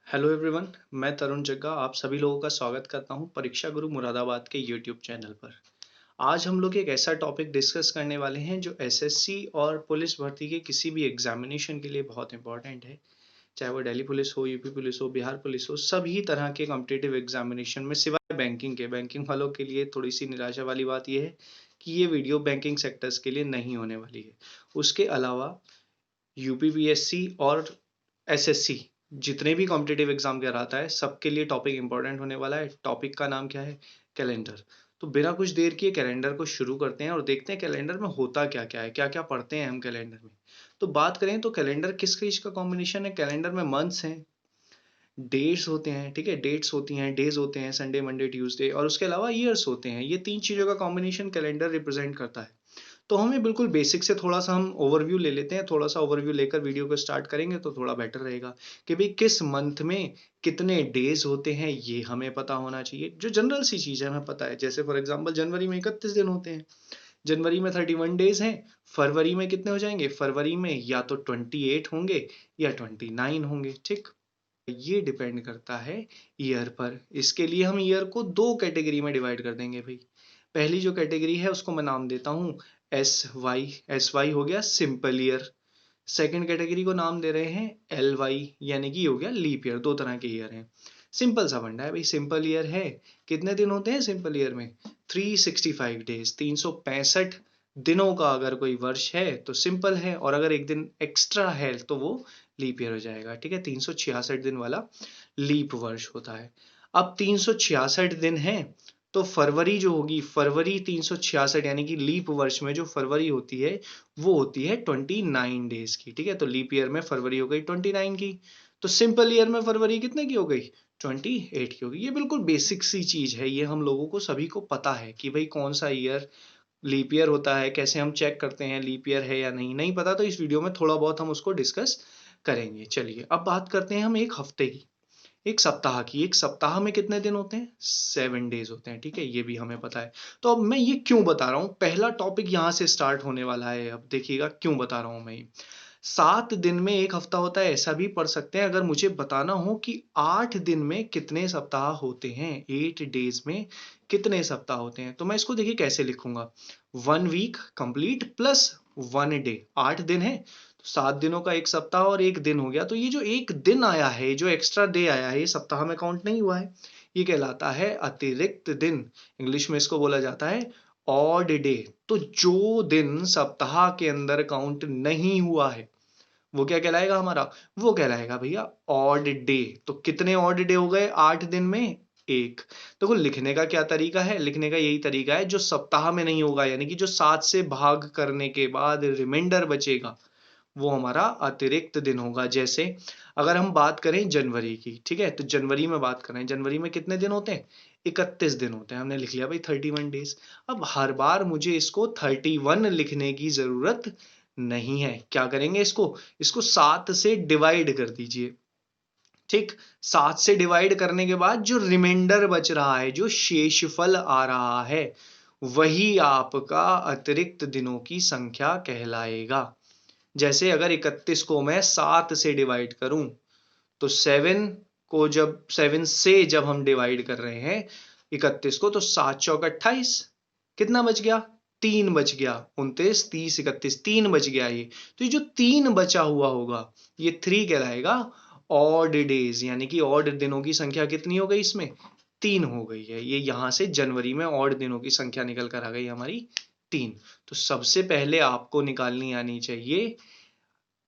Hello everyone, मैं तरुण जग्गा आप सभी लोगों का स्वागत करता हूं परीक्षा गुरु मुरादाबाद के यूट्यूब चैनल पर। आज हम लोग एक ऐसा टॉपिक डिस्कस करने वाले हैं जो एसएससी और पुलिस भर्ती के किसी भी एग्जामिनेशन के लिए बहुत इंपॉर्टेंट है। चाहे वो दिल्ली पुलिस हो, यूपी पुलिस हो, बिहार पुलिस हो, सभी तरह के कॉम्पिटिटिव एग्जामिनेशन में सिवाय बैंकिंग वालों के लिए थोड़ी सी निराशा वाली बात यह है कि ये वीडियो बैंकिंग सेक्टर्स के लिए नहीं होने वाली है। उसके अलावा यूपीपीएससी और एसएससी जितने भी कॉम्पिटिटिव एग्जाम कराता है सबके लिए टॉपिक इंपॉर्टेंट होने वाला है। टॉपिक का नाम क्या है? कैलेंडर। तो बिना कुछ देर किए कैलेंडर को शुरू करते हैं और देखते हैं कैलेंडर में होता क्या क्या है, क्या क्या पढ़ते हैं हम कैलेंडर में। तो बात करें तो कैलेंडर किस किस का कॉम्बिनेशन है? कैलेंडर में मंथ्स हैं, डेट्स होते हैं, ठीक है, डेट्स होती हैं, डेज होते हैं, संडे मंडे ट्यूसडे, और उसके अलावा ईयर्स होते हैं। ये तीन चीजों का कॉम्बिनेशन कैलेंडर रिप्रेजेंट करता है। तो हमें बिल्कुल बेसिक से थोड़ा सा हम ओवरव्यू ले लेते हैं। थोड़ा सा ओवरव्यू लेकर वीडियो को स्टार्ट करेंगे तो थोड़ा बेटर रहेगा कि भाई किस मंथ में कितने डेज होते हैं, ये हमें पता होना चाहिए। जो जनरल सी चीज है हमें पता है, जैसे फॉर एग्जांपल जनवरी में 31 दिन होते हैं, जनवरी में 31 डेज हैं। फरवरी में कितने हो जाएंगे? फरवरी में या तो 28 होंगे या 29 होंगे, ठीक। ये डिपेंड करता है ईयर पर। इसके लिए हम ईयर को दो कैटेगरी में डिवाइड कर देंगे भाई। पहली जो कैटेगरी है उसको मैं नाम देता हूं एस वाई हो गया सिंपल ईयर। सेकंड कैटेगरी को नाम दे रहे हैं एल वाई, यानी कि हो गया लीप ईयर। दो तरह के ईयर हैं। सिंपल सा फंडा है भाई। सिंपल ईयर है, कितने दिन होते हैं सिंपल ईयर में? 365 डेज, 365 दिनों का अगर कोई वर्ष है तो सिंपल है, और अगर एक दिन एक्स्ट्रा है तो वो लीप ईयर हो जाएगा, ठीक है। 366 दिन वाला लीप वर्ष होता है। अब 366 दिन है तो फरवरी जो होगी, फरवरी 366 यानी कि लीप वर्ष में जो फरवरी होती है वो होती है 29 डेज की, ठीक है। तो लीप ईयर में फरवरी हो गई 29 की, तो सिंपल ईयर में फरवरी कितने की हो गई? 28 की होगी। ये बिल्कुल बेसिक सी चीज है, ये हम लोगों को सभी को पता है कि भाई कौन सा ईयर लीप ईयर होता है, कैसे हम चेक करते हैं लीप ईयर है या नहीं। नहीं पता तो इस वीडियो में थोड़ा बहुत हम उसको डिस्कस करेंगे। चलिए अब बात करते हैं हम एक हफ्ते की, एक सप्ताह की। एक सप्ताह में कितने दिन होते हैं? 7 डेज होते हैं, ठीक है। ये भी हमें पता है। तो अब मैं ये क्यों बता रहा हूं, पहला टॉपिक यहां से स्टार्ट होने वाला है। अब देखिएगा क्यों बता रहा हूं मैं ये। 7 दिन में एक हफ्ता होता है, ऐसा भी पढ़ सकते हैं अगर मुझे बताना हो कि 8 दिन में कितने सप्ताह होते हैं, 8 डेज में कितने सप्ताह होते हैं, तो मैं इसको देखिए कैसे लिखूंगा। 1 वीक कंप्लीट प्लस 1 डे। 8 दिन है तो 7 दिनों का एक सप्ताह और एक दिन हो गया। तो ये जो एक दिन आया है, जो एक्स्ट्रा डे आया है, ये सप्ताह में काउंट नहीं हुआ है। ये कहलाता है अतिरिक्त दिन। इंग्लिश में इसको बोला जाता है ऑड डे। तो जो दिन सप्ताह के अंदर काउंट नहीं हुआ है वो क्या कहलाएगा हमारा? वो कहलाएगा भैया ऑड डे। तो कितने ऑड डे हो गए 8 दिन में? एक। देखो लिखने का क्या तरीका है, लिखने का यही तरीका है, जो सप्ताह में नहीं होगा यानी कि जो 7 से भाग करने के बाद रिमाइंडर बचेगा वो हमारा अतिरिक्त दिन होगा। जैसे अगर हम बात करें जनवरी की, ठीक है, तो जनवरी में बात करें, जनवरी में कितने दिन होते हैं? 31 दिन होते हैं। हमने लिख लिया भाई 31 डेज। अब हर बार मुझे इसको 31 लिखने की जरूरत नहीं है। क्या करेंगे इसको? इसको 7 से डिवाइड कर दीजिए, ठीक। 7 से डिवाइड करने के बाद जो रिमाइंडर बच रहा है, जो शेषफल आ रहा है, वही आपका अतिरिक्त दिनों की संख्या कहलाएगा। जैसे अगर 31 को मैं 7 से डिवाइड करूं तो 7 से जब हम डिवाइड कर रहे हैं 31 को, तो 7 चौक 28, कितना बच गया? 3 बच गया। 29 30 31, 3 बच गया ये। तो ये जो 3 बचा हुआ होगा ये 3 कहलाएगा ऑड डेज, यानी कि ऑड दिनों की संख्या कितनी हो गई इसमें? 3 हो गई है। ये यहां से जनवरी में ऑड दिनों की संख्या निकल कर आ गई हमारी 3। तो सबसे पहले आपको निकालनी आनी चाहिए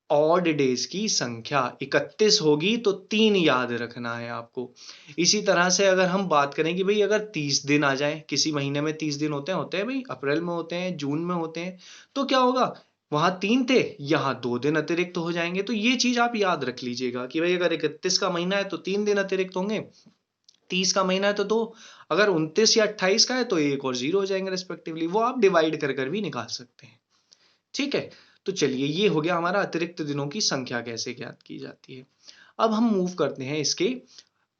ऑड डेज की संख्या। 31 होगी तो 3 याद रखना है आपको। इसी तरह से अगर हम बात करें कि भाई अगर 30 दिन आ जाए, किसी महीने में 30 दिन होते हैं भाई, अप्रैल में होते हैं, जून में होते हैं, तो क्या होगा? वहां 3 थे, यहाँ 2 दिन अतिरिक्त हो जाएंगे। तो ये चीज आप याद रख लीजिएगा कि भाई अगर 31 का महीना है तो 3 दिन अतिरिक्त होंगे, 30 का महीना है तो 2, अगर 29 या 28 का है तो 1 और 0 हो जाएंगे रेस्पेक्टिवली। वो आप डिवाइड कर कर भी निकाल सकते हैं, ठीक है। तो चलिए ये हो गया हमारा अतिरिक्त दिनों की संख्या कैसे ज्ञात की जाती है। अब हम मूव करते हैं इसके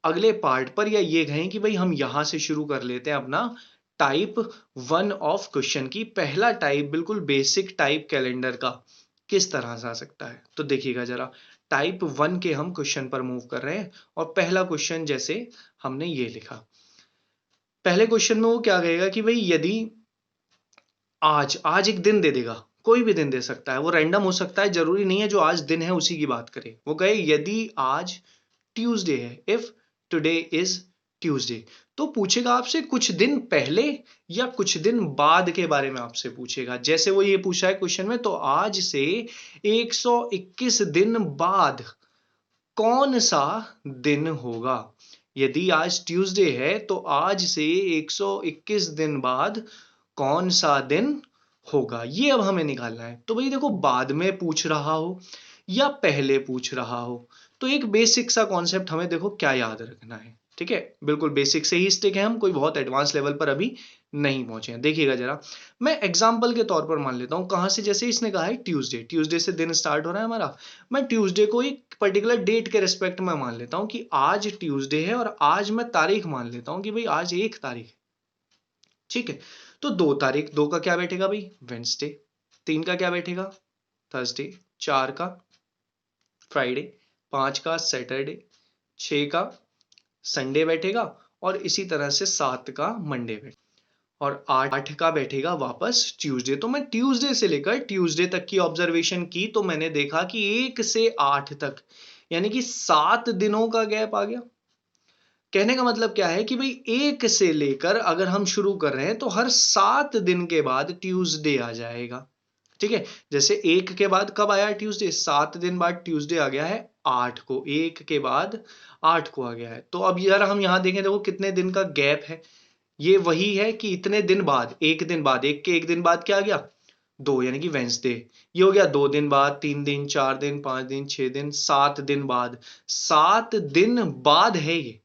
अगले पार्ट पर, या ये कहें कि भाई हम यहां से शुरू कर लेते हैं अपना टाइप 1 ऑफ क्वेश्चन की। पहला टाइप बिल्कुल बेसिक टाइप कैलेंडर का किस तरह से आ सकता है, तो देखिएगा जरा। टाइप 1 के हम क्वेश्चन पर मूव कर रहे हैं। और पहला क्वेश्चन जैसे हमने ये लिखा, पहले क्वेश्चन में वो क्या कहेगा कि भाई यदि आज एक दिन दे देगा, कोई भी दिन दे सकता है, वो रैंडम हो सकता है, जरूरी नहीं है जो आज दिन है उसी की बात करे। वो कहे यदि आज ट्यूसडे है, इफ टुडे इज ट्यूसडे, तो पूछेगा आपसे कुछ दिन पहले या कुछ दिन बाद के बारे में आपसे पूछेगा। जैसे वो ये पूछा है क्वेश्चन में, तो आज से 121 दिन बाद कौन सा दिन होगा। यदि आज ट्यूसडे है तो आज से 121 दिन बाद कौन सा दिन होगा, ये अब हमें निकालना है। तो भाई देखो, बाद में पूछ रहा हो या पहले पूछ रहा हो, तो एक बेसिक सा कॉन्सेप्ट हमें देखो क्या याद रखना है। ठीक है, बिल्कुल बेसिक से ही स्टिक है, हम कोई बहुत एडवांस लेवल पर अभी नहीं पहुंचे हैं। देखिएगा जरा, मैं एग्जांपल के तौर पर मान लेता हूं, कहां से, जैसे इसने कहा है ट्यूसडे, ट्यूसडे से दिन स्टार्ट हो रहा है हमारा। मैं ट्यूसडे को एक पर्टिकुलर डेट के रिस्पेक्ट में मान लेता हूं कि आज ट्यूसडे है, और आज मैं तारीख मान लेता हूं कि भाई आज 1 तारीख है। ठीक है, तो 2 तारीख, 2 का क्या बैठेगा भाई, वेंसडे। 3 का क्या बैठेगा, थर्सडे। 4 का फ्राइडे। 5 का सैटरडे। 6 का संडे बैठेगा, और इसी तरह से 7 का मंडे बैठेगा, और 8 का बैठेगा वापस ट्यूसडे। तो मैं ट्यूसडे से लेकर ट्यूसडे तक की ऑब्जर्वेशन की, तो मैंने देखा कि 1 से 8 तक, यानी कि 7 दिनों का गैप आ गया। कहने का मतलब क्या है कि भाई 1 से लेकर अगर हम शुरू कर रहे हैं तो हर 7 दिन के बाद ट्यूसडे आ जाएगा। ठीक है, जैसे 1 के बाद कब आया ट्यूसडे, 7 दिन बाद ट्यूसडे आ गया है 8 को, 1 के बाद 8 को आ गया है। तो अब यार हम यहां देखें, देखो कितने दिन का गैप है, ये वही है कि इतने दिन बाद, 1 दिन बाद, 1 के 1 दिन बाद क्या आ गया, 2, यानी कि वेंसडे। ये हो गया 2 दिन बाद, 3 दिन, 4 दिन, 5 दिन, 6 दिन, 7 दिन बाद, 7 दिन बाद है ये।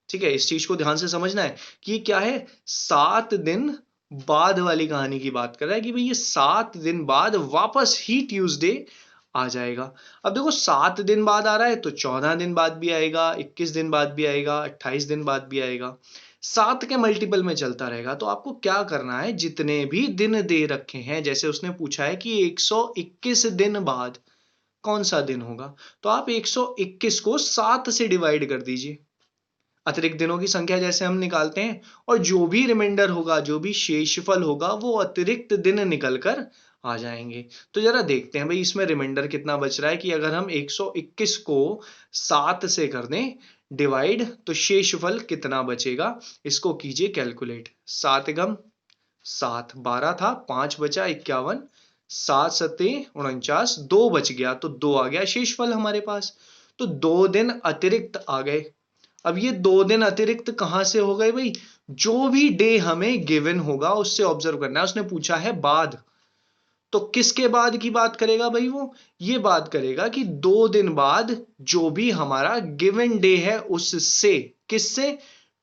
ठीक है, इस चीज को ध्यान से समझना है कि ये क्या है, 7 दिन बाद वाली कहानी की बात कर रहा है कि भाई ये 7 दिन बाद वापस ही ट्यूसडे आ जाएगा। अब देखो 7 दिन बाद आ रहा है तो 14 दिन बाद भी आएगा, 21 दिन बाद भी आएगा, 28 दिन बाद भी आएगा, 7 के मल्टीपल में चलता रहेगा। तो आपको क्या करना है, जितने भी दिन दे रखे हैं, जैसे उसने पूछा है कि 121 दिन बाद कौन सा दिन होगा, तो आप 121 को 7 से डिवाइड कर दीजिए, अतिरिक्त दिनों की संख्या जैसे हम निकालते हैं, और जो भी रिमाइंडर होगा, जो भी शेषफल होगा, वो अतिरिक्त दिन निकल कर आ जाएंगे। तो जरा देखते हैं भाई इसमें रिमाइंडर कितना बच रहा है, कि अगर हम 121 को 7 से कर दें डिवाइड, तो शेषफल कितना बचेगा, इसको कीजिए कैलकुलेट। 7 गम 7, 12 था, 5 बचा 51, 7 सत्ते 49, 2 बच गया, तो 2 आ गया शेषफल हमारे पास। तो 2 दिन अतिरिक्त आ गए। अब ये 2 दिन अतिरिक्त कहां से हो गए भाई, जो भी डे हमें गिवन होगा उससे ऑब्जर्व करना है। उसने पूछा है बाद, तो किसके बाद की बात करेगा भाई, वो ये बात करेगा कि 2 दिन बाद जो भी हमारा गिवन डे है उससे, किससे,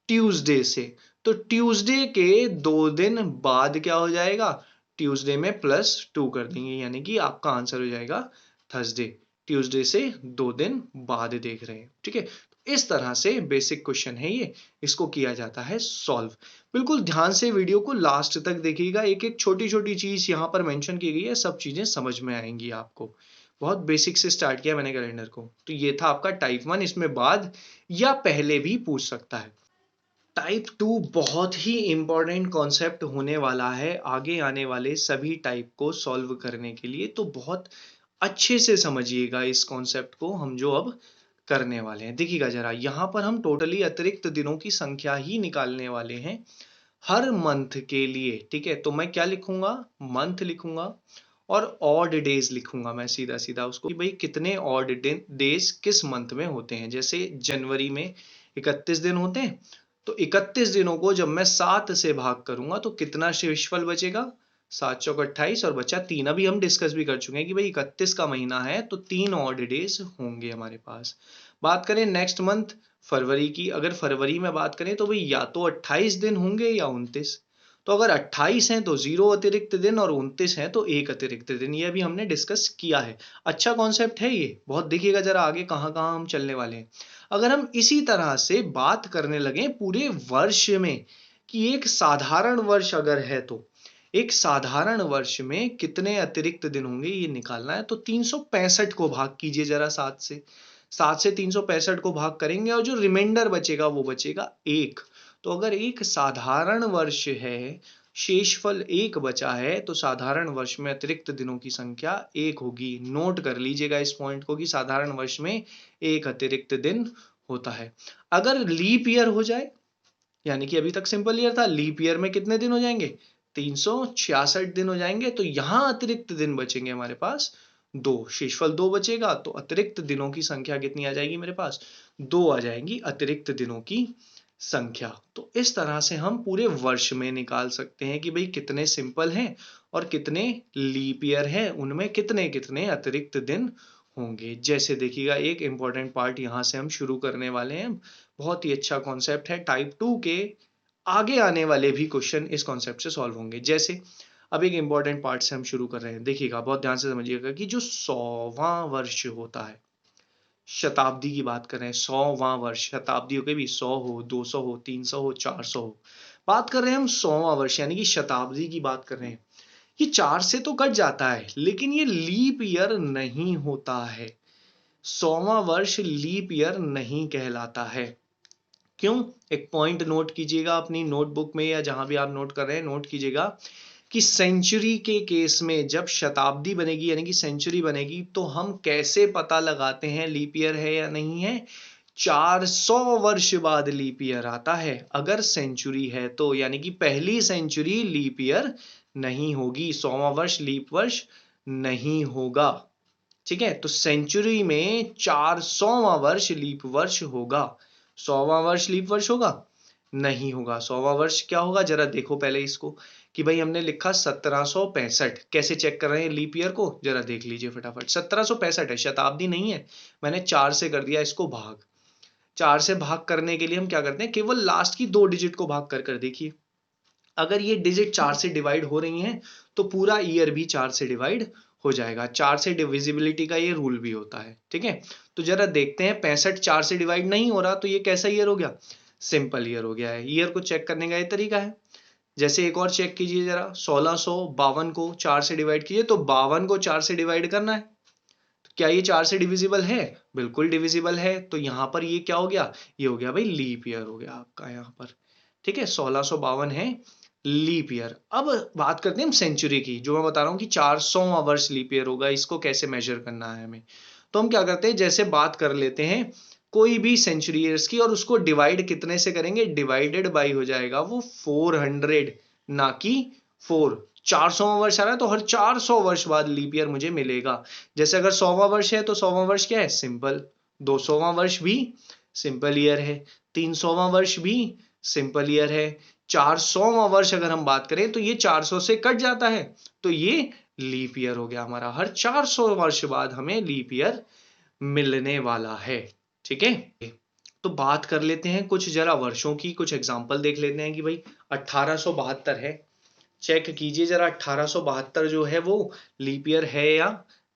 ट्यूसडे से। तो ट्यूसडे के 2 दिन बाद क्या हो जाएगा, ट्यूसडे में +2 कर देंगे, यानी कि आपका आंसर हो जाएगा थर्सडे। ट्यूसडे से 2 दिन बाद देख रहे हैं। ठीक है, इस तरह से बेसिक क्वेश्चन है ये, इसको किया जाता है सॉल्व। बिल्कुल ध्यान से वीडियो को लास्ट तक देखिएगा, एक एक छोटी छोटी चीज यहाँ पर मेंशन की गई है, सब चीजें समझ में आएंगी आपको। बहुत बेसिक से स्टार्ट किया मैंने कैलेंडर को। तो ये था आपका टाइप 1, इसमें बाद या पहले भी पूछ सकता है। टाइप 2 बहुत ही इंपॉर्टेंट कॉन्सेप्ट होने वाला है आगे आने वाले सभी टाइप को सॉल्व करने के लिए। तो बहुत अच्छे से समझिएगा इस कॉन्सेप्ट को, हम जो अब करने वाले हैं। देखिएगा जरा, यहां पर हम टोटली अतिरिक्त दिनों की संख्या ही निकालने वाले हैं हर मंथ के लिए। ठीक है, तो मैं क्या लिखूंगा, मंथ लिखूंगा, और ऑड डेज लिखूंगा मैं सीधा सीधा उसको, कि भाई कितने ऑड डेज किस मंथ में होते हैं। जैसे जनवरी में 31 दिन होते हैं, तो 31 दिनों को जब मैं 7 से भाग करूंगा तो कितना शेषफल बचेगा, 7 चौक 28, और बचा 3। अभी हम डिस्कस भी कर चुके हैं कि भाई 31 का महीना है तो 3 ऑड डेज होंगे हमारे पास। बात करें नेक्स्ट मंथ फरवरी की, अगर फरवरी में बात करें तो भाई या तो 28 दिन होंगे या 29। तो अगर 28 हैं तो 0 अतिरिक्त दिन, और 29 हैं तो 1 अतिरिक्त दिन। ये भी हमने डिस्कस किया है। अच्छा कॉन्सेप्ट है ये बहुत। देखिएगा जरा आगे कहाँ कहाँ हम चलने वाले हैं। अगर हम इसी तरह से बात करने लगे पूरे वर्ष में, कि एक साधारण वर्ष अगर है, तो एक साधारण वर्ष में कितने अतिरिक्त दिन होंगे ये निकालना है। तो 365 को भाग कीजिए जरा 7 से 365 को भाग करेंगे और जो रिमाइंडर बचेगा वो बचेगा 1। तो अगर एक साधारण वर्ष है, शेषफल 1 बचा है, तो साधारण वर्ष में अतिरिक्त दिनों की संख्या 1 होगी। नोट कर लीजिएगा इस पॉइंट को कि साधारण वर्ष में 1 अतिरिक्त दिन होता है। अगर लीप ईयर हो जाए, यानी कि अभी तक सिंपल ईयर था, लीप ईयर में कितने दिन हो जाएंगे? 366 दिन हो जाएंगे। तो यहां अतिरिक्त दिन बचेंगे हमारे पास 2, शेषफल 2 बचेगा, तो अतिरिक्त दिनों की संख्या कितनी आ जाएगी मेरे पास? 2 आ जाएंगी अतिरिक्त दिनों की संख्या। तो इस तरह से हम पूरे वर्ष में निकाल सकते हैं कि भाई कितने सिंपल हैं और कितने लीप ईयर हैं, उनमें कितने कितने अतिरिक्त दिन होंगे। जैसे देखिएगा, एक इंपॉर्टेंट पार्ट यहां से हम शुरू करने वाले हैं। बहुत ही अच्छा कॉन्सेप्ट है, टाइप 2 के आगे आने वाले भी क्वेश्चन इस कॉन्सेप्ट से सॉल्व होंगे। जैसे अब एक इंपॉर्टेंट पार्ट से हम शुरू कर रहे हैं। देखिएगा, बहुत ध्यान से समझिएगा कि जो 100वां वर्ष होता है, शताब्दी की बात कर रहे हैं, 100वां वर्ष, शताब्दी हो गई भी, 100 हो, 200 हो, 300 हो, 400 हो, बात कर रहे हैं हम 100वां वर्ष यानी कि शताब्दी की बात कर रहे हैं। ये 4 से तो कट जाता है, लेकिन ये लीप ईयर नहीं होता है। 100वां वर्ष लीप ईयर नहीं कहलाता है। क्यों? एक पॉइंट नोट कीजिएगा अपनी नोटबुक में या जहां भी आप नोट कर रहे हैं, नोट कीजिएगा कि सेंचुरी के केस में जब शताब्दी बनेगी यानी कि सेंचुरी बनेगी, तो हम कैसे पता लगाते हैं लीप ईयर है या नहीं है? 400 वर्ष बाद लीप ईयर आता है अगर सेंचुरी है तो, यानी कि पहली सेंचुरी लीप ईयर नहीं होगी, 100वां वर्ष लीप वर्ष नहीं होगा। ठीक है, तो सेंचुरी में 400वां वर्ष लीप वर्ष होगा। 100वां वर्ष लीप वर्ष होगा? नहीं होगा। 100वां वर्ष क्या होगा? जरा देखो पहले इसको कि भाई हमने लिखा 1765, कैसे चेक कर रहे हैं लीप ईयर को? जरा देख लीजिए फटाफट। 1765 है, शताब्दी नहीं है। मैंने 4 से कर दिया इसको भाग। 4 से भाग करने के लिए हम क्या करते हैं? केवल लास्ट की 2 डिजिट को भाग कर देखिए। अगर ये डिजिट 4 से डिवाइड हो रही हैं तो पूरा ईयर भी 4 से डिवाइड हो जाएगा। 4 से डिविजिबिलिटी का ये रूल भी होता है। ठीक है, तो जरा देखते हैं 65 4 से डिवाइड नहीं हो रहा, तो ये कैसा ईयर हो गया? सिंपल ईयर हो गया है। ईयर को चेक करने का ये तरीका है। जैसे एक और चेक कीजिए जरा, 1652 को 4 से डिवाइड कीजिए, तो 52 को 4 से डिवाइड करना है। तो क्या ये 4 से डिविजिबल है? बिल्कुल डिविजिबल है। तो यहां पर ये क्या हो गया? ये हो गया भाई लीप ईयर हो गया आपका यहाँ पर। ठीक है, 1652 है लीप ईयर। अब बात करते हैं हम सेंचुरी की, जो मैं बता रहा हूं कि 400वां वर्ष लीप ईयर होगा। इसको कैसे मेजर करना है हमें? तो हम क्या करते हैं, जैसे बात कर लेते हैं कोई भी सेंचुरी ईयर्स की, और उसको डिवाइड कितने से करेंगे? डिवाइडेड बाई हो जाएगा वो 400, ना कि 4। 400वां वर्ष आ रहा है तो हर 400 वर्ष बाद लीप ईयर मुझे मिलेगा। जैसे अगर 100वां वर्ष है तो 100वां वर्ष क्या है? सिंपल। 200वां वर्ष भी सिंपल ईयर है। 300वां वर्ष भी सिंपल ईयर है। 400वां वर्ष अगर हम बात करें तो ये 400 से कट जाता है, तो ये लीप ईयर हो गया हमारा। हर 400 वर्ष बाद हमें लीप ईयर मिलने वाला है। ठीक है, तो बात कर लेते हैं कुछ जरा वर्षों की, कुछ एग्जांपल देख लेते हैं कि भाई 1872 है। चेक कीजिए जरा 1872 जो है वो लीप ईयर है या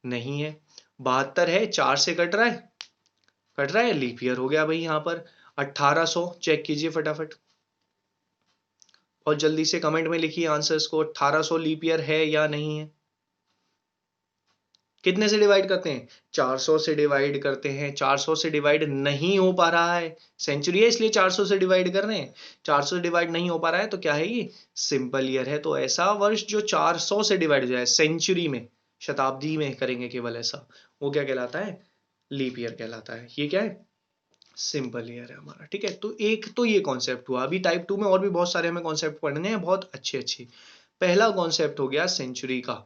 नहीं है। 72 है, 4 से कट रहा है, कट रहा है, लीप ईयर हो गया भाई यहाँ पर। 1800 चेक कीजिए फटाफट और जल्दी से कमेंट में लिखिए आंसर्स को। 1800 लीप ईयर है या नहीं है? कितने से डिवाइड करते हैं? 400 से डिवाइड करते हैं। 400 से डिवाइड नहीं हो पा रहा है, सेंचुरी है इसलिए 400 से डिवाइड कर रहे हैं। 400 से डिवाइड नहीं हो पा रहा है तो क्या है? ये सिंपल ईयर है। तो ऐसा वर्ष जो 400 से डिवाइड हो जाए सेंचुरी में, शताब्दी में करेंगे केवल ऐसा, वो क्या कहलाता है? लीप ईयर कहलाता है। ये क्या है? सिंपल ईयर है हमारा। ठीक है, तो एक तो ये कॉन्सेप्ट हुआ। अभी टाइप 2 में और भी बहुत सारे हमें कॉन्सेप्ट पढ़ने हैं, बहुत अच्छे अच्छे। पहला कॉन्सेप्ट हो गया सेंचुरी का।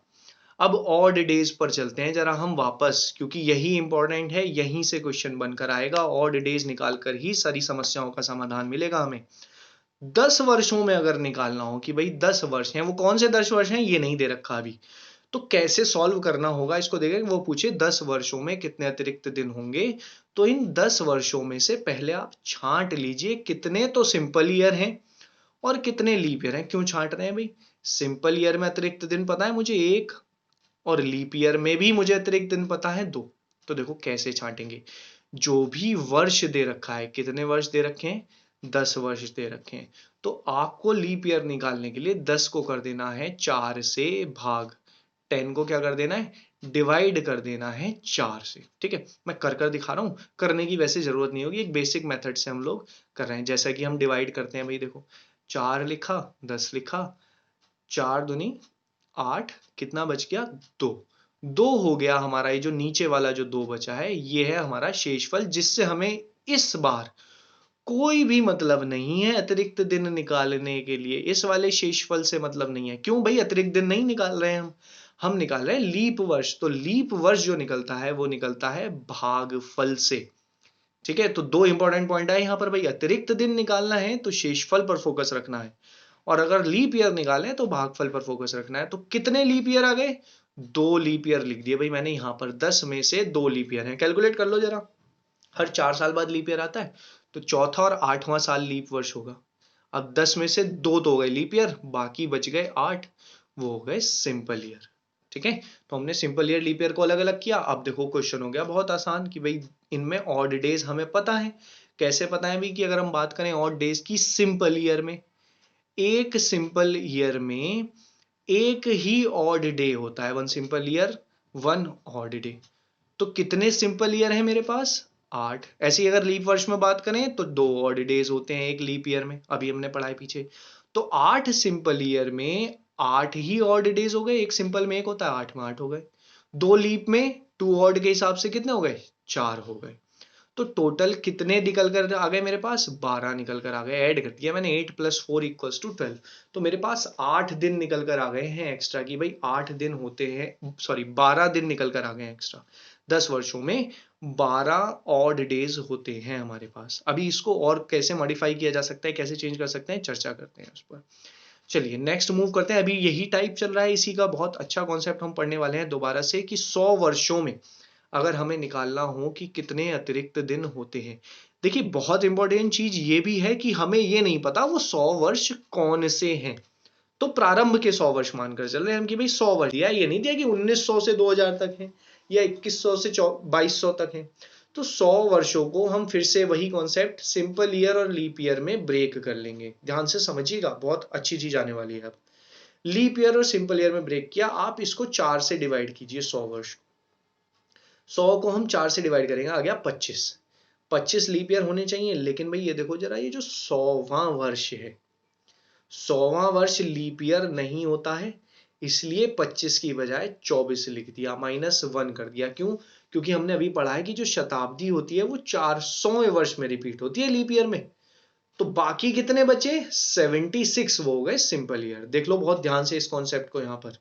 अब ऑड डेज पर चलते हैं जरा हम वापस, क्योंकि यही इंपॉर्टेंट है, यहीं से क्वेश्चन बनकर आएगा। ऑड डेज निकाल कर ही सारी समस्याओं का समाधान मिलेगा हमें। 10 वर्षों में अगर निकालना हो कि भाई 10 वर्ष हैं, वो कौन से 10 वर्ष हैं ये नहीं दे रखा अभी, तो कैसे सॉल्व करना होगा इसको देखें। वो पूछे 10 वर्षों में कितने अतिरिक्त दिन होंगे, तो इन 10 वर्षों में से पहले आप छांट लीजिए कितने तो सिंपल ईयर हैं और कितने लीप ईयर हैं। क्यों छांट रहे हैं भाई? सिंपल ईयर में अतिरिक्त दिन पता है मुझे 1, और लीप ईयर में भी मुझे अतिरिक्त दिन पता है 2। तो देखो कैसे छांटेंगे। जो भी वर्ष दे रखा है, कितने वर्ष दे रखे हैं? 10 वर्ष दे रखे हैं। तो आपको लीप ईयर निकालने के लिए 10 को कर देना है 4 से भाग, 10 को क्या कर देना है, डिवाइड कर देना है 4 से। ठीक है, मैं कर दिखा रहा हूं, करने की वैसे जरूरत नहीं होगी, एक बेसिक मेथड से हम लोग कर रहे हैं। जैसा कि हम डिवाइड करते हैं भाई, देखो 4 लिखा, 10 लिखा, 4 दूनी 8, कितना बच गया, 2। 2 हो गया हमारा, ये जो नीचे वाला जो 2 बचा है ये है हमारा शेषफल, जिससे हमें इस बार कोई भी मतलब नहीं है अतिरिक्त दिन निकालने के लिए। इस वाले शेषफल से मतलब नहीं है। क्यों भाई, अतिरिक्त दिन नहीं निकाल रहे हैं हम निकाल रहे हैं लीप वर्ष। तो लीप वर्ष जो निकलता है वो निकलता है भागफल से। ठीक है, तो दो इंपॉर्टेंट पॉइंट है यहाँ पर भाई, अतिरिक्त दिन निकालना है तो शेषफल पर फोकस रखना है, और अगर लीप ईयर निकाले तो भागफल पर फोकस रखना है। तो कितने लीप ईयर आ गए, 2 लीप ईयर लिख दिए भाई मैंने यहाँ पर, 10 में से 2 लीप ईयर है। कैलकुलेट कर लो जरा, हर 4 साल बाद लीप ईयर आता है, तो चौथा और 8वां साल लीप वर्ष होगा। अब 10 में से 2 तो हो गए लीप ईयर, बाकी बच गए 8, वो हो गए सिंपल ईयर। ठीक है, तो हमने सिंपल ईयर लीप ईयर को अलग अलग किया। अब देखो क्वेश्चन हो गया बहुत आसान कि भाई इनमें ऑड डेज हमें पता है। कैसे पता है भाई, कि अगर हम बात करें ऑड डेज की सिंपल ईयर में, एक सिंपल ईयर में एक ही ऑड डे होता है, one simple year one odd day. तो कितने सिंपल ईयर है मेरे पास, 8। ऐसे ही अगर लीप वर्ष में बात करें तो 2 ऑड डेज होते हैं एक लीप ईयर में, अभी हमने पढ़ा है पीछे। तो 8 सिंपल ईयर में 8 ही ऑड डेज हो गए, एक सिंपल में एक होता है, 8 में 8 हो गए। 2 लीप में 2 ऑड के हिसाब से कितने हो गए, 4 हो गए। तो टोटल कितने निकल कर आ गए मेरे पास, 12 निकल कर आ गए। ऐड कर दिया मैंने, 8 + 4 = 12। तो मेरे पास 8 दिन निकल कर आ गए हैं एक्स्ट्रा, की भाई 8 दिन होते हैं, सॉरी 12 दिन निकल कर आ गए एक्स्ट्रा। 10 वर्षों में 12 ऑड डेज होते हैं हमारे पास। अभी इसको और कैसे मॉडिफाई किया जा सकता है, कैसे चेंज कर सकते हैं, चर्चा करते हैं उस पर। चलिए नेक्स्ट मूव करते हैं। अभी यही टाइप चल रहा है, इसी का बहुत अच्छा कॉन्सेप्ट हम पढ़ने वाले हैं दोबारा से, कि 100 वर्षों में अगर हमें निकालना हो कि कितने अतिरिक्त दिन होते हैं। देखिए बहुत इंपॉर्टेंट चीज ये भी है कि हमें ये नहीं पता वो 100 वर्ष कौन से हैं। तो प्रारंभ के 100 वर्ष मानकर चल रहे हैं हम कि भाई 100 वर्ष दिया, ये नहीं दिया कि 1900 से 2000 तक है या 2100 से 2200 तक है। तो 100 वर्षों को हम फिर से वही कॉन्सेप्ट सिंपल ईयर और लीप ईयर में ब्रेक कर लेंगे। ध्यान से समझिएगा, बहुत अच्छी चीज आने वाली है। अब लीप ईयर और सिंपल ईयर में ब्रेक किया, आप इसको 4 से डिवाइड कीजिए 100 वर्ष। 100 को हम 4 से डिवाइड करेंगे, आ गया 25। 25 लीप ईयर होने चाहिए, लेकिन भाई ये देखो जरा, ये जो 100वां वर्ष है, 100वां वर्ष लीप ईयर नहीं होता है, इसलिए 25 की बजाय 24 लिख दिया, -1 कर दिया। क्यों, क्योंकि हमने अभी पढ़ा है कि जो शताब्दी होती है वो 400वें वर्ष में रिपीट होती है लीप ईयर में। तो बाकी कितने बचे, 76, वो हो गए सिंपल ईयर। देख लो बहुत ध्यान से इस कॉन्सेप्ट को, यहां पर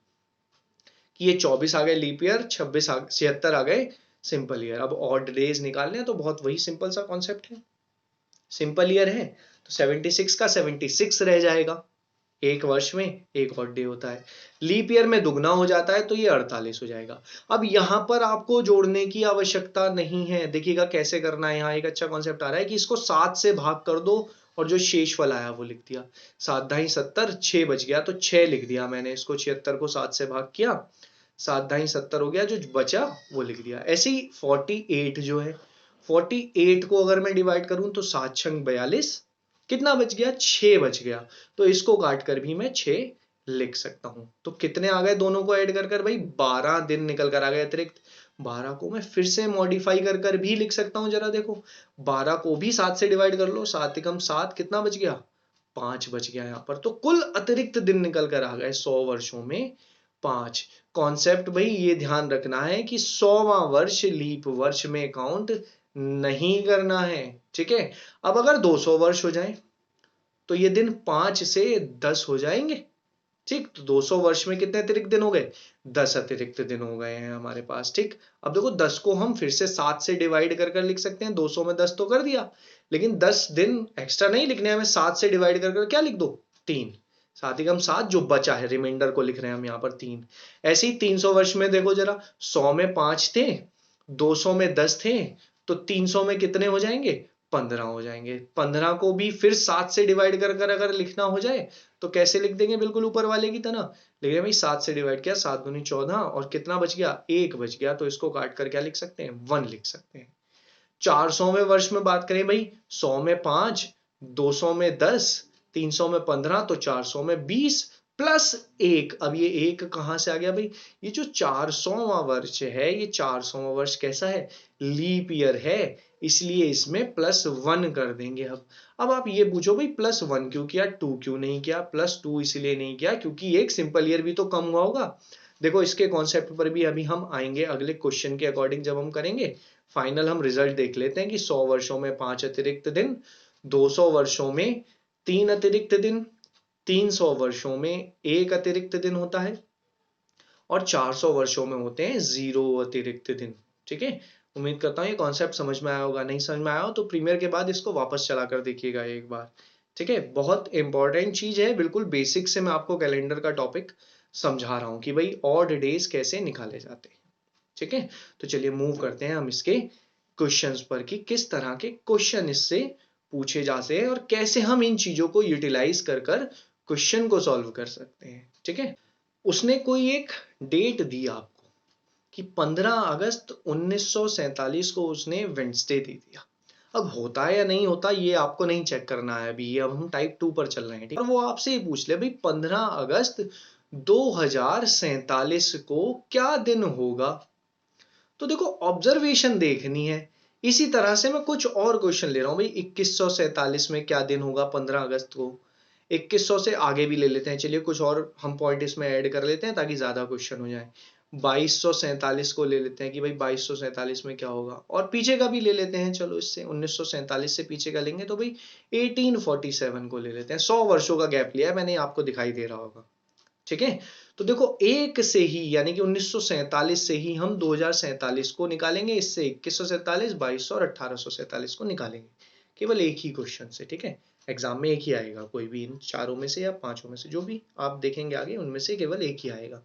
कि ये 24 आ गए लीप ईयर, 76 आ गए सिंपल ईयर। अब ऑड डेज निकालने हैं तो बहुत वही सिंपल सा कॉन्सेप्ट है। सिंपल ईयर है तो 76 का 76 रह जाएगा, एक वर्ष में एक ऑड डे होता है। लीप ईयर में दुगना हो जाता है तो ये 48 हो जाएगा। अब यहां पर आपको जोड़ने की आवश्यकता नहीं है, देखिएगा कैसे करना है। यहाँ एक अच्छा कॉन्सेप्ट आ रहा है कि इसको 7 से भाग कर दो और जो शेषफल आया वो लिख दिया। 7 × 70, 6 बच गया तो 6 लिख दिया मैंने इसको। 76 को 7 से भाग किया, 7 × 70 हो गया, जो बचा वो लिख दिया। ऐसे ही 48 जो है, 48 को अगर मैं डिवाइड करूं तो 7 × 42, कितना बच गया, 6 बच गया। तो इसको काट कर भी मैं 6 लिख सकता हूं। तो कितने आ गए दोनों को ऐड कर भाई, 12 दिन निकल कर आ गए अतिरिक्त। 12 को मैं फिर से मॉडिफाई कर भी लिख सकता हूं, जरा देखो 12 को भी 7 से डिवाइड कर लो, 7 × 7 कितना बच गया, 5 बच गया यहाँ पर। तो कुल अतिरिक्त दिन निकल कर आ गए 100 वर्षों में 5। कॉन्सेप्ट भाई ये ध्यान रखना है कि 100वां वर्ष लीप वर्ष में काउंट नहीं करना है। ठीक है, अब अगर 200 वर्ष हो जाए तो ये दिन 5 से 10 हो जाएंगे। ठीक, तो 200 वर्ष में कितने अतिरिक्त दिन हो गए, 10 अतिरिक्त दिन हो गए हैं हमारे पास। ठीक, अब देखो 10 को हम फिर से 7 से डिवाइड कर लिख सकते हैं। 200 में 10 तो कर दिया, लेकिन 10 दिन एक्स्ट्रा नहीं लिखने, हमें 7 से डिवाइड कर क्या लिख दो, 3। 7 × 7 जो बचा है, रिमाइंडर को लिख रहे हैं हम यहाँ पर 3। ऐसे ही 300 वर्ष में देखो जरा, 100 में 5 थे, 200 में 10 थे, तो 300 में कितने हो जाएंगे, 15 हो जाएंगे। 15 को भी फिर 7 से डिवाइड कर अगर लिखना हो जाए तो कैसे लिख देंगे, बिल्कुल ऊपर वाले की तरह। लेकिन भाई 7 से डिवाइड किया, 7 दूनी 14, और कितना बच गया, 1 बच गया। तो इसको काट कर क्या लिख सकते हैं, 1 लिख सकते हैं। 400वें वर्ष में बात करें भाई, 100 में 5, 200 में 10, 300 में 15, तो 400 में 20 प्लस 1। अब ये 1 कहाँ से आ गया भाई? ये जो 400वां वर्ष है, ये 400वां वर्ष कैसा है? लीप ईयर है, इसलिए इसमें +1 कर देंगे। अब आप ये पूछो भाई +1 क्यों किया, 2 क्यों नहीं किया? +2 इसलिए नहीं किया क्योंकि एक सिंपल ईयर भी तो कम हुआ होगा। देखो इसके कॉन्सेप्ट पर भी अभी हम आएंगे अगले क्वेश्चन के अकॉर्डिंग जब हम करेंगे। फाइनल हम रिजल्ट देख लेते हैं कि 100 वर्षों में 5 अतिरिक्त दिन, 200 वर्षों में 3 अतिरिक्त दिन, 300 वर्षों में 1 अतिरिक्त दिन होता है और 400 वर्षों में होते हैं 0 अतिरिक्त दिन। ठीक है, उम्मीद करता हूँ ये कॉन्सेप्ट समझ में आया होगा। नहीं समझ में आया हो तो प्रीमियर के बाद इसको वापस चला कर देखिएगा एक बार। ठीक है, बहुत इंपॉर्टेंट चीज है, बिल्कुल बेसिक से मैं आपको कैलेंडर का टॉपिक समझा रहा हूँ कि भाई ऑड डेज कैसे निकाले जाते हैं। ठीक है, तो चलिए मूव करते हैं हम इसके क्वेश्चंस पर कि किस तरह के क्वेश्चन इससे पूछे जाते हैं और कैसे हम इन चीजों को यूटिलाइज कर कर क्वेश्चन को सॉल्व कर सकते हैं। ठीक है, उसने कोई एक डेट दी आपको कि 15 अगस्त 1947 को उसने वेडनेसडे दे दिया। अब होता है या नहीं होता ये आपको नहीं चेक करना है अभी, अब हम टाइप 2 पर चल रहे हैं। ठीक है, और वो आपसे ये पूछ ले भाई 15 अगस्त 2047 को क्या दिन होगा? तो देखो ऑब्जर्वेशन देखनी है। इसी तरह से मैं कुछ और क्वेश्चन ले रहा हूं भाई 2147 में क्या दिन होगा 15 अगस्त को। 2100 से आगे भी ले लेते हैं, चलिए कुछ और हम पॉइंट इसमें ऐड कर लेते हैं ताकि ज्यादा क्वेश्चन हो जाए। 2247 को ले लेते हैं कि भाई 2247 में क्या होगा, और पीछे का भी ले लेते हैं। चलो इससे 1947 से पीछे का लेंगे तो भाई 1847 को ले लेते हैं। 100 वर्षों का गैप लिया है मैंने, आपको दिखाई दे रहा होगा। ठीक है, तो देखो एक से ही यानी कि 1947 से ही हम 2047 को निकालेंगे, इससे 2147, 2200 और 1847 को निकालेंगे केवल एक ही क्वेश्चन से। ठीक है, एग्जाम में एक ही आएगा, कोई भी इन चारों में से या पांचों में से जो भी आप देखेंगे आगे उनमें से केवल एक ही आएगा।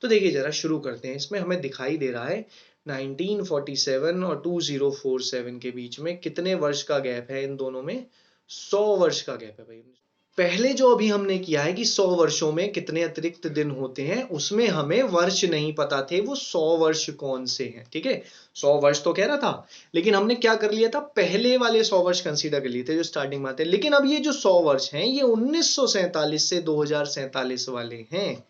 तो देखिए जरा शुरू करते हैं। इसमें हमें दिखाई दे रहा है 1947 और 2047 के बीच में कितने वर्ष का गैप है? इन दोनों में 100 वर्ष का गैप है भाई। पहले जो अभी हमने किया है कि 100 वर्षों में कितने अतिरिक्त दिन होते हैं, उसमें हमें वर्ष नहीं पता थे वो 100 वर्ष कौन से हैं। ठीक है, 100 वर्ष तो कह रहा था, लेकिन हमने क्या कर लिया था, पहले वाले 100 वर्ष कंसीडर कर लिए थे जो स्टार्टिंग में आते हैं। लेकिन अब ये जो 100 वर्ष हैं ये 1947 से 2047 वाले हैं।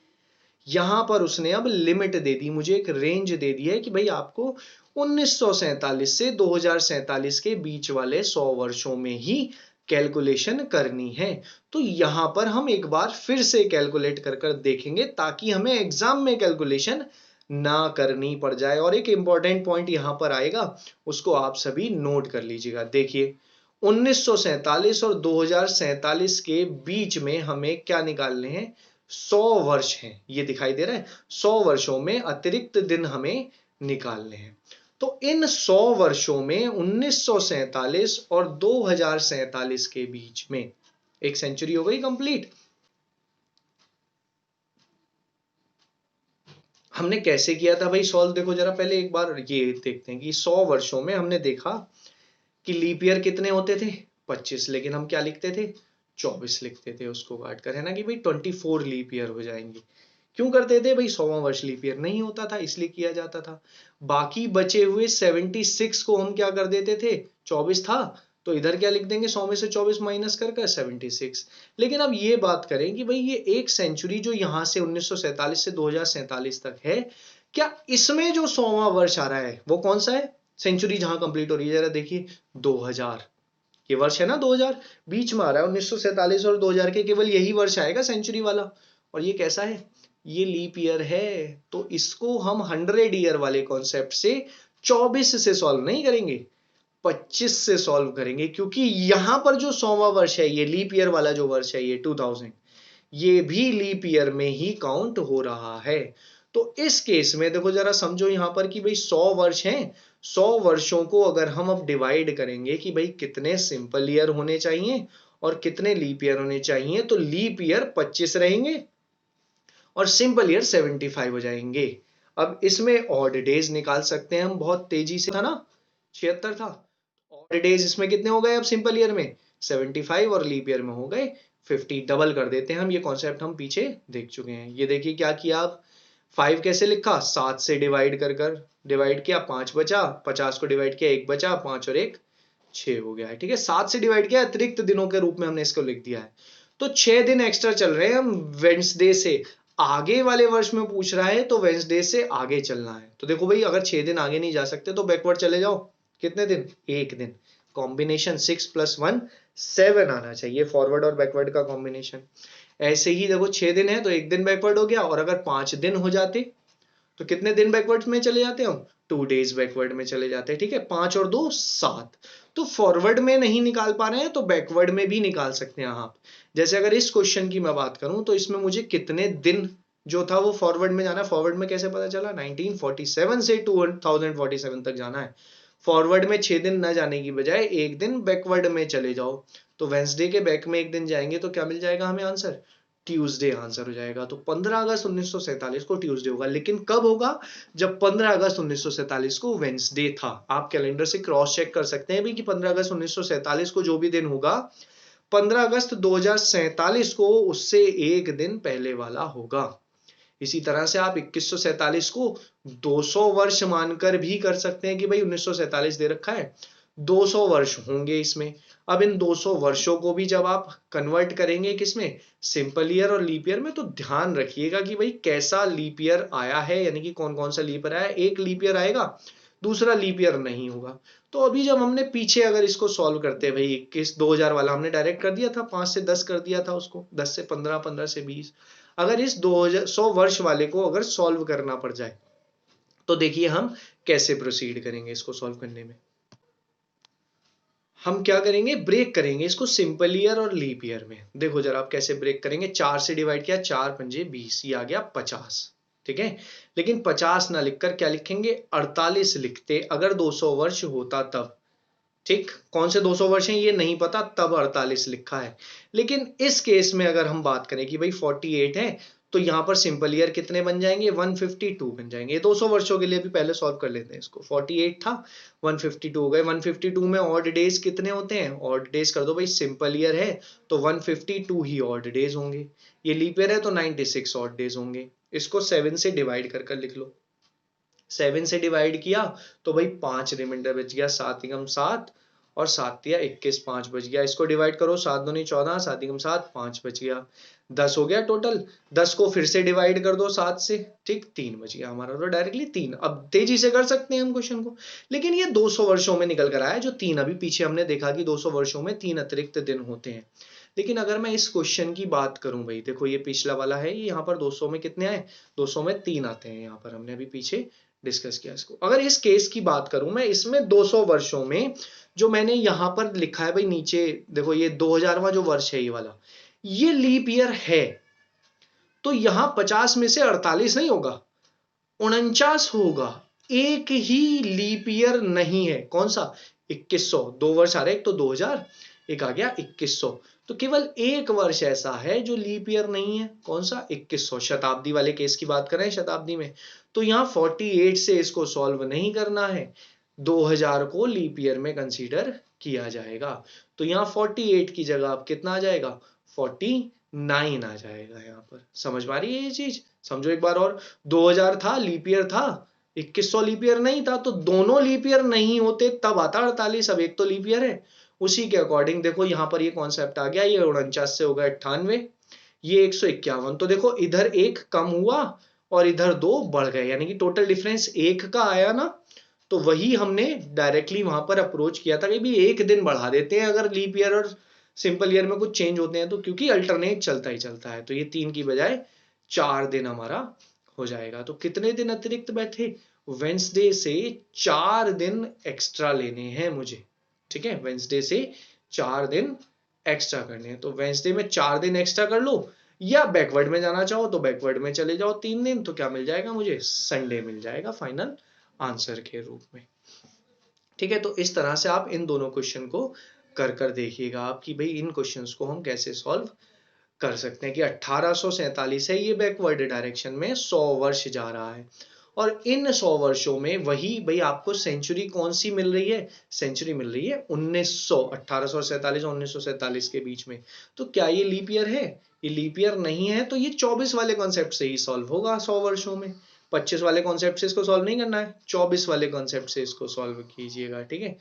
यहां पर उसने अब लिमिट दे दी, मुझे एक रेंज दे दी है कि भाई आपको 1947 से 2047 के बीच वाले 100 वर्षों में ही कैलकुलेशन करनी है। तो यहां पर हम एक बार फिर से कैलकुलेट कर कर देखेंगे ताकि हमें एग्जाम में कैलकुलेशन ना करनी पड़ जाए। और एक इंपॉर्टेंट पॉइंट यहां पर आएगा, उसको आप सभी नोट कर लीजिएगा। देखिए 1947 और 2047 के बीच में हमें क्या निकालने हैं? 100 वर्ष हैं, ये दिखाई दे रहा है। 100 वर्षों में अतिरिक्त दिन हमें निकालने हैं। तो इन 100 वर्षों में 1947 और 2047 के बीच में एक सेंचुरी हो गई कंप्लीट। हमने कैसे किया था भाई सॉल्व? देखो जरा पहले एक बार ये देखते हैं कि 100 वर्षों में हमने देखा कि लीप ईयर कितने होते थे? 25, लेकिन हम क्या लिखते थे? 24 लिखते थे उसको काट कर, है ना कि भाई 24 लीप ईयर हो जाएंगे। क्यों करते थे भाई? 100वां वर्ष लीप ईयर नहीं होता था इसलिए किया जाता था। बाकी बचे हुए 76 को हम क्या कर देते थे? 24 था तो इधर क्या लिख देंगे? 100 में से 24 माइनस कर कर 76। लेकिन अब ये बात करें कि भाई ये एक सेंचुरी जो यहां से 1947 से 2047 तक है, क्या इसमें जो 100वां वर्ष आ रहा है वो कौन सा है? सेंचुरी जहां कंप्लीट हो रही है, जरा देखिए 2000, ये वर्ष है ना 2000, बीच में आ रहा है 1947 और 2000 के, केवल यही वर्ष आएगा सेंचुरी वाला। और ये कैसा है? ये लीप ईयर है। तो इसको हम 100 ईयर वाले कॉन्सेप्ट से 24 से सॉल्व नहीं करेंगे, 25 से सॉल्व करेंगे, क्योंकि यहां पर जो 100वां वर्ष है, ये लीप ईयर वाला जो वर्ष है, ये 2000, ये भी लीप ईयर में ही काउंट हो रहा है। तो इस केस में देखो जरा समझो यहां पर कि भाई 100 वर्ष हैं, 100 वर्षों को अगर हम अब डिवाइड करेंगे कि भाई कितने सिंपल ईयर होने चाहिए और कितने लीप ईयर होने चाहिए, तो लीप ईयर 25 रहेंगे और सिंपल ईयर 75 हो जाएंगे। अब इसमें ऑड डेज निकाल सकते हैं हम बहुत तेजी से, था ना 76 था। ऑड डेज इसमें कितने हो गए? अब सिंपल ईयर में 75 और लीप ईयर में हो गए 50। डबल कर देते हैं हम, ये कॉन्सेप्ट हम पीछे देख चुके हैं। ये देखिए क्या किया, आप 5 कैसे लिखा? 7 से डिवाइड कर कर डिवाइड किया, 5 बचा, 50 को डिवाइड किया 1 बचा, 5 और 1 6 हो गया है, ठीक है। 7 से डिवाइड किया, अतिरिक्त दिनों के रूप में हमने इसको लिख दिया है। तो 6 दिन एक्स्ट्रा चल रहे हैं हम वेंसडे से। आगे वाले वर्ष में पूछ रहा है तो वेंसडे से आगे चलना है। तो देखो भाई, अगर 6 दिन आगे नहीं जा सकते तो बैकवर्ड चले जाओ। कितने दिन? 1 दिन। कॉम्बिनेशन 6 + 1 7 आना चाहिए, फॉरवर्ड और बैकवर्ड का कॉम्बिनेशन। ऐसे ही देखो 6 दिन है तो 1 दिन बैकवर्ड हो गया, और अगर 5 दिन हो जाते तो कितने दिन बैकवर्ड में चले जाते हम? 2 डेज बैकवर्ड में चले जाते हैं, ठीक है। 5 और 2 7। तो फॉरवर्ड में नहीं निकाल पा रहे हैं तो बैकवर्ड में भी निकाल सकते हैं आप। जैसे अगर इस क्वेश्चन की मैं बात करूं तो इसमें मुझे कितने दिन जो था वो फॉरवर्ड में जाना है। फॉरवर्ड में कैसे पता चला? 1947 से 2047 तक जाना है। फॉरवर्ड में 6 दिन न जाने की बजाय 1 दिन बैकवर्ड में चले जाओ। तो वेंसडे के बैक में 1 दिन जाएंगे तो क्या मिल जाएगा हमें आंसर? ट्यूसडे आंसर हो जाएगा। तो 15 अगस्त 1947 को ट्यूसडे होगा। लेकिन कब होगा? जब 15 अगस्त 1947 को वेंसडे था। आप कैलेंडर से क्रॉस चेक कर सकते हैं भी कि 15 अगस्त 1947 को जो भी दिन होगा 15 अगस्त 2047 को उससे 1 दिन पहले वाला होगा। इसी तरह से आप 2147 को 200 वर्ष मानकर भी कर सकते हैं कि भाई 1947 दे रखा है, 200 वर्ष होंगे इसमें। अब इन 200 वर्षों को भी जब आप कन्वर्ट करेंगे किसमें? सिंपल ईयर और लीप ईयर में, तो ध्यान रखिएगा कि भाई कैसा लीप ईयर आया है, यानी कि कौन कौन सा लीप ईयर आया। एक लीप ईयर आएगा, दूसरा लीप ईयर नहीं होगा। तो अभी जब हमने पीछे अगर इसको सॉल्व करते हैं भाई, 21 2000 वाला हमने डायरेक्ट कर दिया था, 5 से 10 कर दिया था उसको, 10 से 15, 15 से 20। अगर इस 2100 वर्ष वाले को अगर सॉल्व करना पड़ जाए तो देखिए हम कैसे प्रोसीड करेंगे इसको सॉल्व करने में। हम क्या करेंगे? ब्रेक करेंगे इसको सिंपल ईयर और लीप ईयर में। देखो जरा आप कैसे ब्रेक करेंगे। 4 से डिवाइड किया, 4 पंजे 20, ये आ गया 50, ठीक है। लेकिन 50 ना लिखकर क्या लिखेंगे? 48 लिखते अगर 200 वर्ष होता तब। ठीक, कौन से 200 वर्ष हैं ये नहीं पता, तब 48 लिखा है। लेकिन इस केस में अगर हम बात करें कि भाई 48 है तो यहां पर सिंपल ईयर कितने बन जाएंगे? 152 बन जाएंगे। ये 200 वर्षों के लिए भी पहले सॉल्व कर लेते हैं इसको। 48 था, 152 हो गए। 152 में ऑड डेज कितने होते हैं? ऑड डेज कर दो भाई, सिंपल ईयर है तो 152 ही ऑड डेज होंगे। ये लीप ईयर है तो 96 ऑड डेज होंगे। इसको 7 से डिवाइड कर लिख लो। 7 से डिवाइड किया तो भाई 5 रिमाइंडर बच गया, 7 एकम 7 और 7 तिया 21, 5 बच गया। इसको डिवाइड करो, 7 दूनी 14, 7 एकम 7, 5 बच गया, 10 हो गया टोटल। 10 को फिर से डिवाइड कर दो 7 से, ठीक, 3 बच गया हमारा। तो डायरेक्टली 3। अब तेजी से कर सकते हैं हम क्वेश्चन को, लेकिन ये 200 वर्षों में निकल कर आया। जो 3 अभी पीछे हमने देखा कि 200 वर्षों में 3 अतिरिक्त दिन होते हैं। लेकिन अगर मैं इस क्वेश्चन की बात करूं भाई, देखो ये पिछला वाला है, ये यहाँ पर 200 में कितने आए? 200 में 3 आते हैं। यहाँ पर हमने अभी पीछे डिस्कस किया इसको। अगर इस केस की बात करूं मैं, इसमें 200 वर्षों में जो मैंने यहां पर लिखा है भाई नीचे, देखो ये 2000वां जो वर्ष है ये वाला, ये लीप ईयर है। तो यहां 50 में से 48 नहीं होगा, 49 होगा। एक ही लीप ईयर नहीं है, कौन सा? 2100। 2 वर्ष आ रहे, एक तो 2000, एक आ गया 2100। तो केवल एक वर्ष ऐसा है जो लीप ईयर नहीं है, कौन सा? 2100। शताब्दी वाले केस की बात करें, शताब्दी में तो यहाँ 48 से इसको सॉल्व नहीं करना है, 2000 को लीप ईयर में कंसीडर किया जाएगा। तो यहाँ 48 की जगह अब कितना आ जाएगा? 49 आ जाएगा। यहाँ पर समझ में आ रही है ये चीज? समझो एक बार और। 2000 था, लीप ईयर था, 2100 लीप ईयर नहीं था। तो दोनों लीप ईयर नहीं होते तब आता 48। अब एक तो लीप ईयर है, उसी के अकॉर्डिंग देखो यहाँ पर ये कॉन्सेप्ट आ गया। ये 49 से होगा 98, ये 151। तो देखो इधर एक कम हुआ और इधर 2 बढ़ गए, यानी कि टोटल डिफरेंस 1 का आया ना। तो वही हमने डायरेक्टली वहां पर अप्रोच किया था कि भी 1 दिन बढ़ा देते हैं अगर लीप ईयर और सिंपल ईयर में कुछ चेंज होते हैं तो, क्योंकि अल्टरनेट चलता ही चलता है। तो ये 3 की बजाय 4 दिन हमारा हो जाएगा। तो कितने दिन अतिरिक्त बैठे? वेंसडे से 4 दिन एक्स्ट्रा लेने हैं मुझे, ठीक है। वेंसडे से 4 दिन एक्स्ट्रा करने हैं। तो वेंसडे में 4 दिन एक्स्ट्रा कर लो, या बैकवर्ड में जाना चाहो तो बैकवर्ड में चले जाओ 3 दिन। तो क्या मिल जाएगा मुझे? संडे मिल जाएगा फाइनल आंसर के रूप में, ठीक है। तो इस तरह से आप इन दोनों क्वेश्चन को कर देखिएगा आप कि भाई इन क्वेश्चंस को हम कैसे सॉल्व कर सकते हैं। कि 1847 है, ये बैकवर्ड डायरेक्शन में 100 वर्ष जा रहा है, और इन 100 वर्षों में वही भाई आपको सेंचुरी कौन सी मिल रही है? सेंचुरी मिल रही है 1900, 1847 और 1947 के बीच में। तो क्या ये लीप ईयर है? ये लीप ईयर नहीं है, तो ये 24 वाले कॉन्सेप्ट से ही सॉल्व होगा 100 वर्षों में। 25 वाले कॉन्सेप्ट से इसको सॉल्व नहीं करना है, 24 वाले कॉन्सेप्ट से इसको सॉल्व कीजिएगा, ठीक है।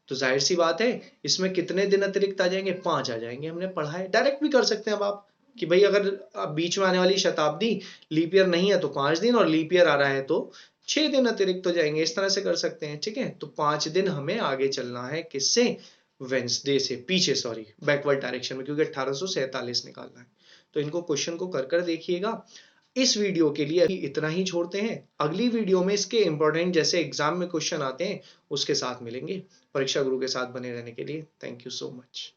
तो जाहिर सी बात है इसमें कितने दिन अतिरिक्त आ जाएंगे, 5 आ जाएंगे। हमने पढ़ा है, डायरेक्ट भी कर सकते हैं अब आप कि भाई अगर बीच में आने वाली शताब्दी लीप ईयर नहीं है तो 5 दिन, और लीप ईयर आ रहा है तो 6 दिन अतिरिक्त हो जाएंगे। इस तरह से कर सकते हैं, ठीक है। तो 5 दिन हमें आगे चलना है, किससे, वेंसडे से पीछे, सॉरी बैकवर्ड डायरेक्शन में, क्योंकि 1847 निकालना है। तो इनको क्वेश्चन को कर कर देखिएगा। इस वीडियो के लिए अभी इतना ही छोड़ते हैं। अगली वीडियो में इसके इंपॉर्टेंट जैसे एग्जाम में क्वेश्चन आते हैं उसके साथ मिलेंगे। परीक्षा गुरु के साथ बने रहने के लिए थैंक यू सो मच।